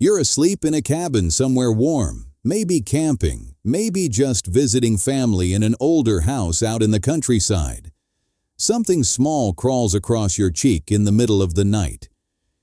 You're asleep in a cabin somewhere warm, maybe camping, maybe just visiting family in an older house out in the countryside. Something small crawls across your cheek in the middle of the night.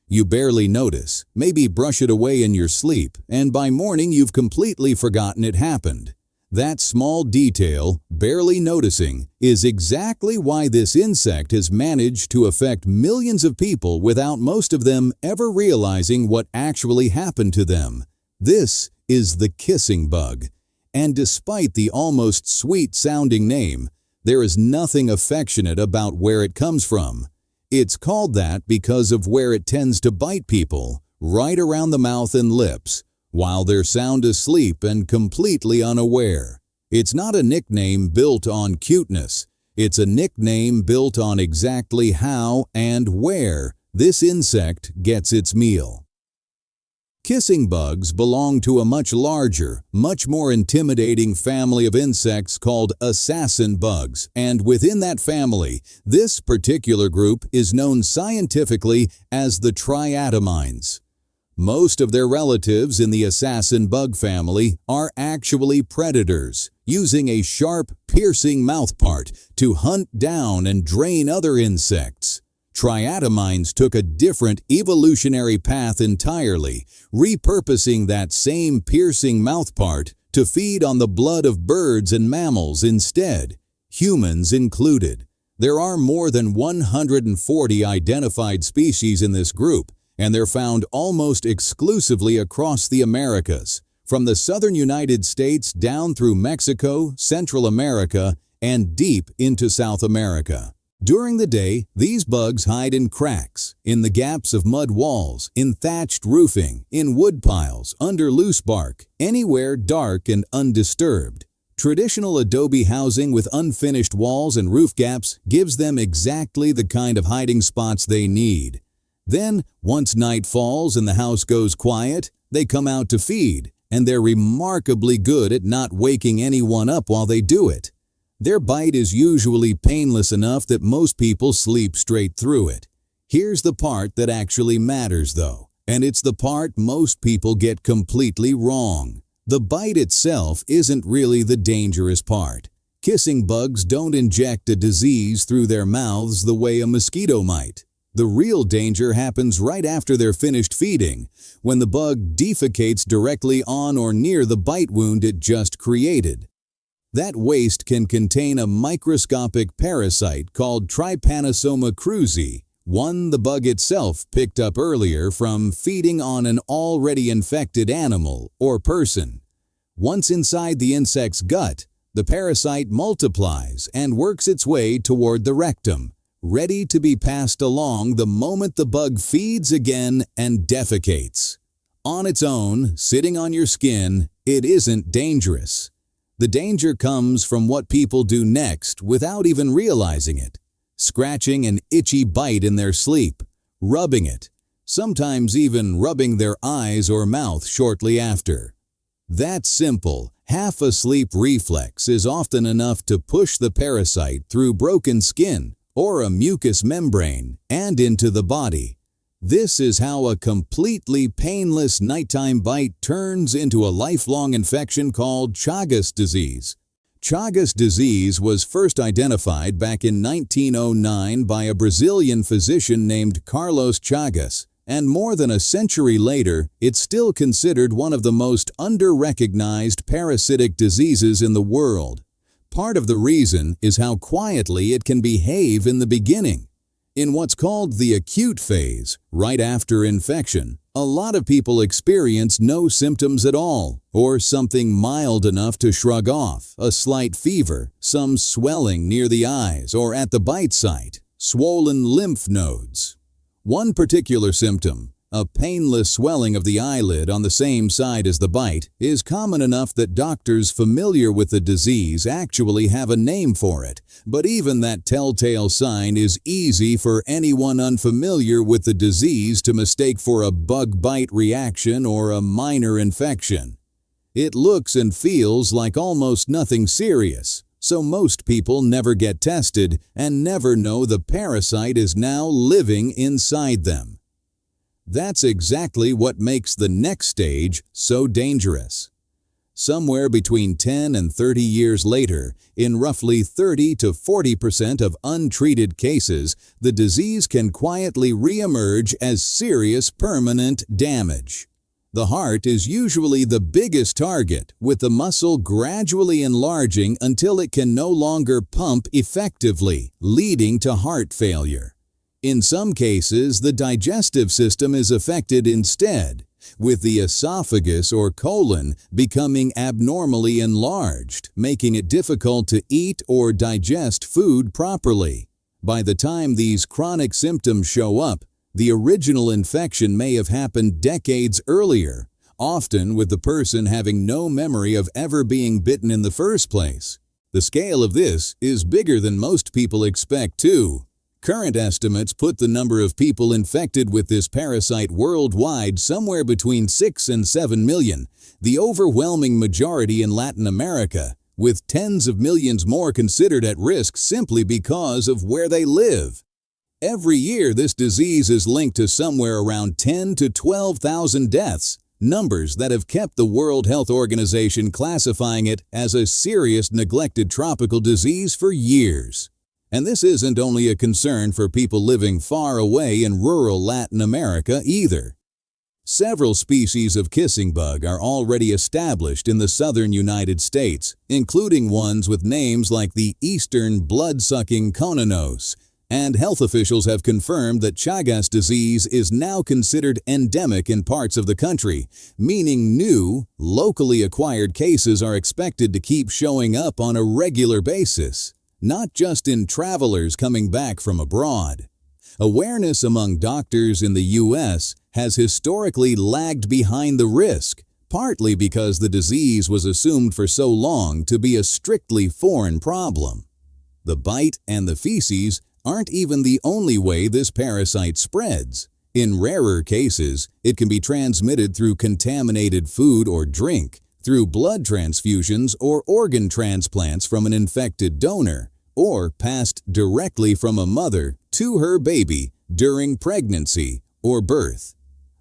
You barely notice, maybe brush it away in your sleep, and by morning you've completely forgotten it happened. That small detail, barely noticing, is exactly why this insect has managed to affect millions of people without most of them ever realizing what actually happened to them. This is the kissing bug. And despite the almost sweet-sounding name, there is nothing affectionate about where it comes from. It's called that because of where it tends to bite people, right around the mouth and lips, while they're sound asleep and completely unaware. It's not a nickname built on cuteness. It's a nickname built on exactly how and where this insect gets its meal. Kissing bugs belong to a much larger, much more intimidating family of insects called assassin bugs, and within that family, this particular group is known scientifically as the triatomines. Most of their relatives in the assassin bug family are actually predators, using a sharp, piercing mouthpart to hunt down and drain other insects. Triatomines took a different evolutionary path entirely, repurposing that same piercing mouthpart to feed on the blood of birds and mammals instead, humans included. There are more than 140 identified species in this group, and they're found almost exclusively across the Americas, from the southern United States down through Mexico, Central America, and deep into South America. During the day, these bugs hide in cracks, in the gaps of mud walls, in thatched roofing, in wood piles, under loose bark, anywhere dark and undisturbed. Traditional adobe housing with unfinished walls and roof gaps gives them exactly the kind of hiding spots they need. Then, once night falls and the house goes quiet, they come out to feed, and they're remarkably good at not waking anyone up while they do it. Their bite is usually painless enough that most people sleep straight through it. Here's the part that actually matters though, and it's the part most people get completely wrong. The bite itself isn't really the dangerous part. Kissing bugs don't inject a disease through their mouths the way a mosquito might. The real danger happens right after they're finished feeding, when the bug defecates directly on or near the bite wound it just created. That waste can contain a microscopic parasite called Trypanosoma cruzi, one the bug itself picked up earlier from feeding on an already infected animal or person. Once inside the insect's gut, the parasite multiplies and works its way toward the rectum, ready to be passed along the moment the bug feeds again and defecates. On its own, sitting on your skin, it isn't dangerous. The danger comes from what people do next without even realizing it. Scratching an itchy bite in their sleep, rubbing it, sometimes even rubbing their eyes or mouth shortly after. That simple, half-asleep reflex is often enough to push the parasite through broken skin or a mucous membrane and into the body. This is how a completely painless nighttime bite turns into a lifelong infection called Chagas disease. Chagas disease was first identified back in 1909 by a Brazilian physician named Carlos Chagas, and more than a century later, it's still considered one of the most under-recognized parasitic diseases in the world. Part of the reason is how quietly it can behave in the beginning. In what's called the acute phase, right after infection, a lot of people experience no symptoms at all, or something mild enough to shrug off, a slight fever, some swelling near the eyes or at the bite site, swollen lymph nodes. One particular symptom, a painless swelling of the eyelid on the same side as the bite, is common enough that doctors familiar with the disease actually have a name for it, but even that telltale sign is easy for anyone unfamiliar with the disease to mistake for a bug bite reaction or a minor infection. It looks and feels like almost nothing serious, so most people never get tested and never know the parasite is now living inside them. That's exactly what makes the next stage so dangerous. Somewhere between 10 and 30 years later, in roughly 30 to 40% of untreated cases, the disease can quietly reemerge as serious permanent damage. The heart is usually the biggest target, with the muscle gradually enlarging until it can no longer pump effectively, leading to heart failure. In some cases, the digestive system is affected instead, with the esophagus or colon becoming abnormally enlarged, making it difficult to eat or digest food properly. By the time these chronic symptoms show up, the original infection may have happened decades earlier, often with the person having no memory of ever being bitten in the first place. The scale of this is bigger than most people expect too. Current estimates put the number of people infected with this parasite worldwide somewhere between 6 and 7 million, the overwhelming majority in Latin America, with tens of millions more considered at risk simply because of where they live. Every year, this disease is linked to somewhere around 10 to 12,000 deaths, numbers that have kept the World Health Organization classifying it as a serious neglected tropical disease for years. And this isn't only a concern for people living far away in rural Latin America either. Several species of kissing bug are already established in the southern United States, including ones with names like the eastern blood-sucking cononos, and health officials have confirmed that Chagas disease is now considered endemic in parts of the country, meaning new, locally acquired cases are expected to keep showing up on a regular basis, not just in travelers coming back from abroad. Awareness among doctors in the U.S. has historically lagged behind the risk, partly because the disease was assumed for so long to be a strictly foreign problem. The bite and the feces aren't even the only way this parasite spreads. In rarer cases, it can be transmitted through contaminated food or drink, through blood transfusions or organ transplants from an infected donor, or passed directly from a mother to her baby during pregnancy or birth.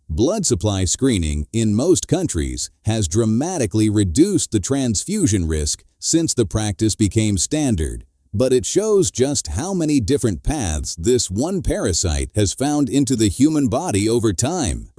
Blood supply screening in most countries has dramatically reduced the transfusion risk since the practice became standard, but it shows just how many different paths this one parasite has found into the human body over time.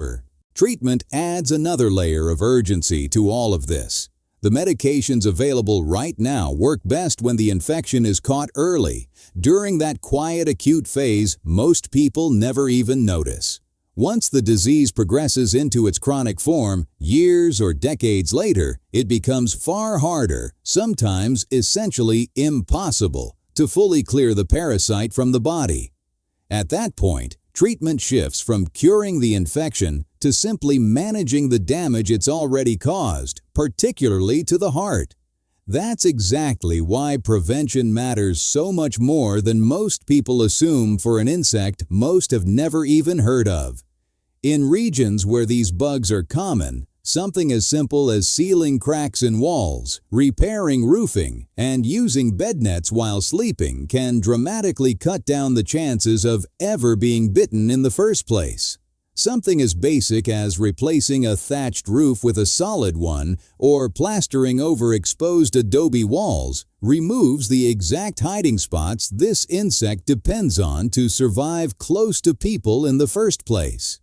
Treatment adds another layer of urgency to all of this. The medications available right now work best when the infection is caught early. During that quiet acute phase, most people never even notice. Once the disease progresses into its chronic form, years or decades later, it becomes far harder, sometimes essentially impossible, to fully clear the parasite from the body. At that point, treatment shifts from curing the infection to simply managing the damage it's already caused, particularly to the heart. That's exactly why prevention matters so much more than most people assume for an insect most have never even heard of. In regions where these bugs are common, something as simple as sealing cracks in walls, repairing roofing, and using bed nets while sleeping can dramatically cut down the chances of ever being bitten in the first place. Something as basic as replacing a thatched roof with a solid one or plastering over exposed adobe walls removes the exact hiding spots this insect depends on to survive close to people in the first place.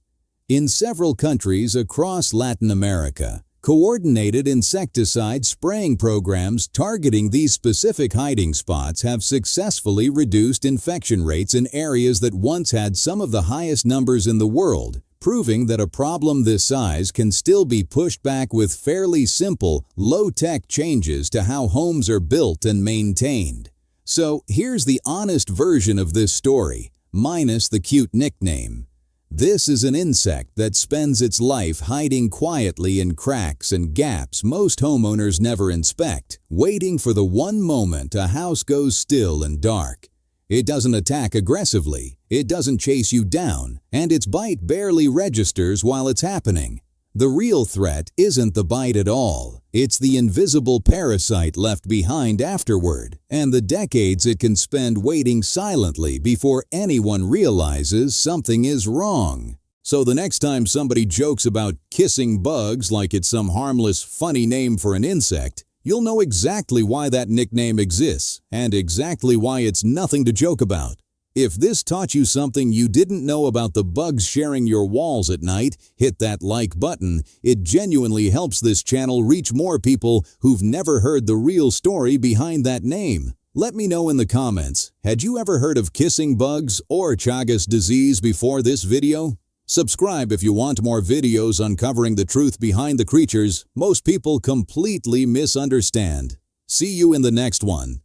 In several countries across Latin America, coordinated insecticide spraying programs targeting these specific hiding spots have successfully reduced infection rates in areas that once had some of the highest numbers in the world, proving that a problem this size can still be pushed back with fairly simple, low-tech changes to how homes are built and maintained. So here's the honest version of this story, minus the cute nickname. This is an insect that spends its life hiding quietly in cracks and gaps most homeowners never inspect, waiting for the one moment a house goes still and dark. It doesn't attack aggressively, it doesn't chase you down, and its bite barely registers while it's happening. The real threat isn't the bite at all. It's the invisible parasite left behind afterward, and the decades it can spend waiting silently before anyone realizes something is wrong. So the next time somebody jokes about kissing bugs like it's some harmless, funny name for an insect, you'll know exactly why that nickname exists and exactly why it's nothing to joke about. If this taught you something you didn't know about the bugs sharing your walls at night, hit that like button. It genuinely helps this channel reach more people who've never heard the real story behind that name. Let me know in the comments, had you ever heard of kissing bugs or Chagas disease before this video? Subscribe if you want more videos uncovering the truth behind the creatures most people completely misunderstand. See you in the next one.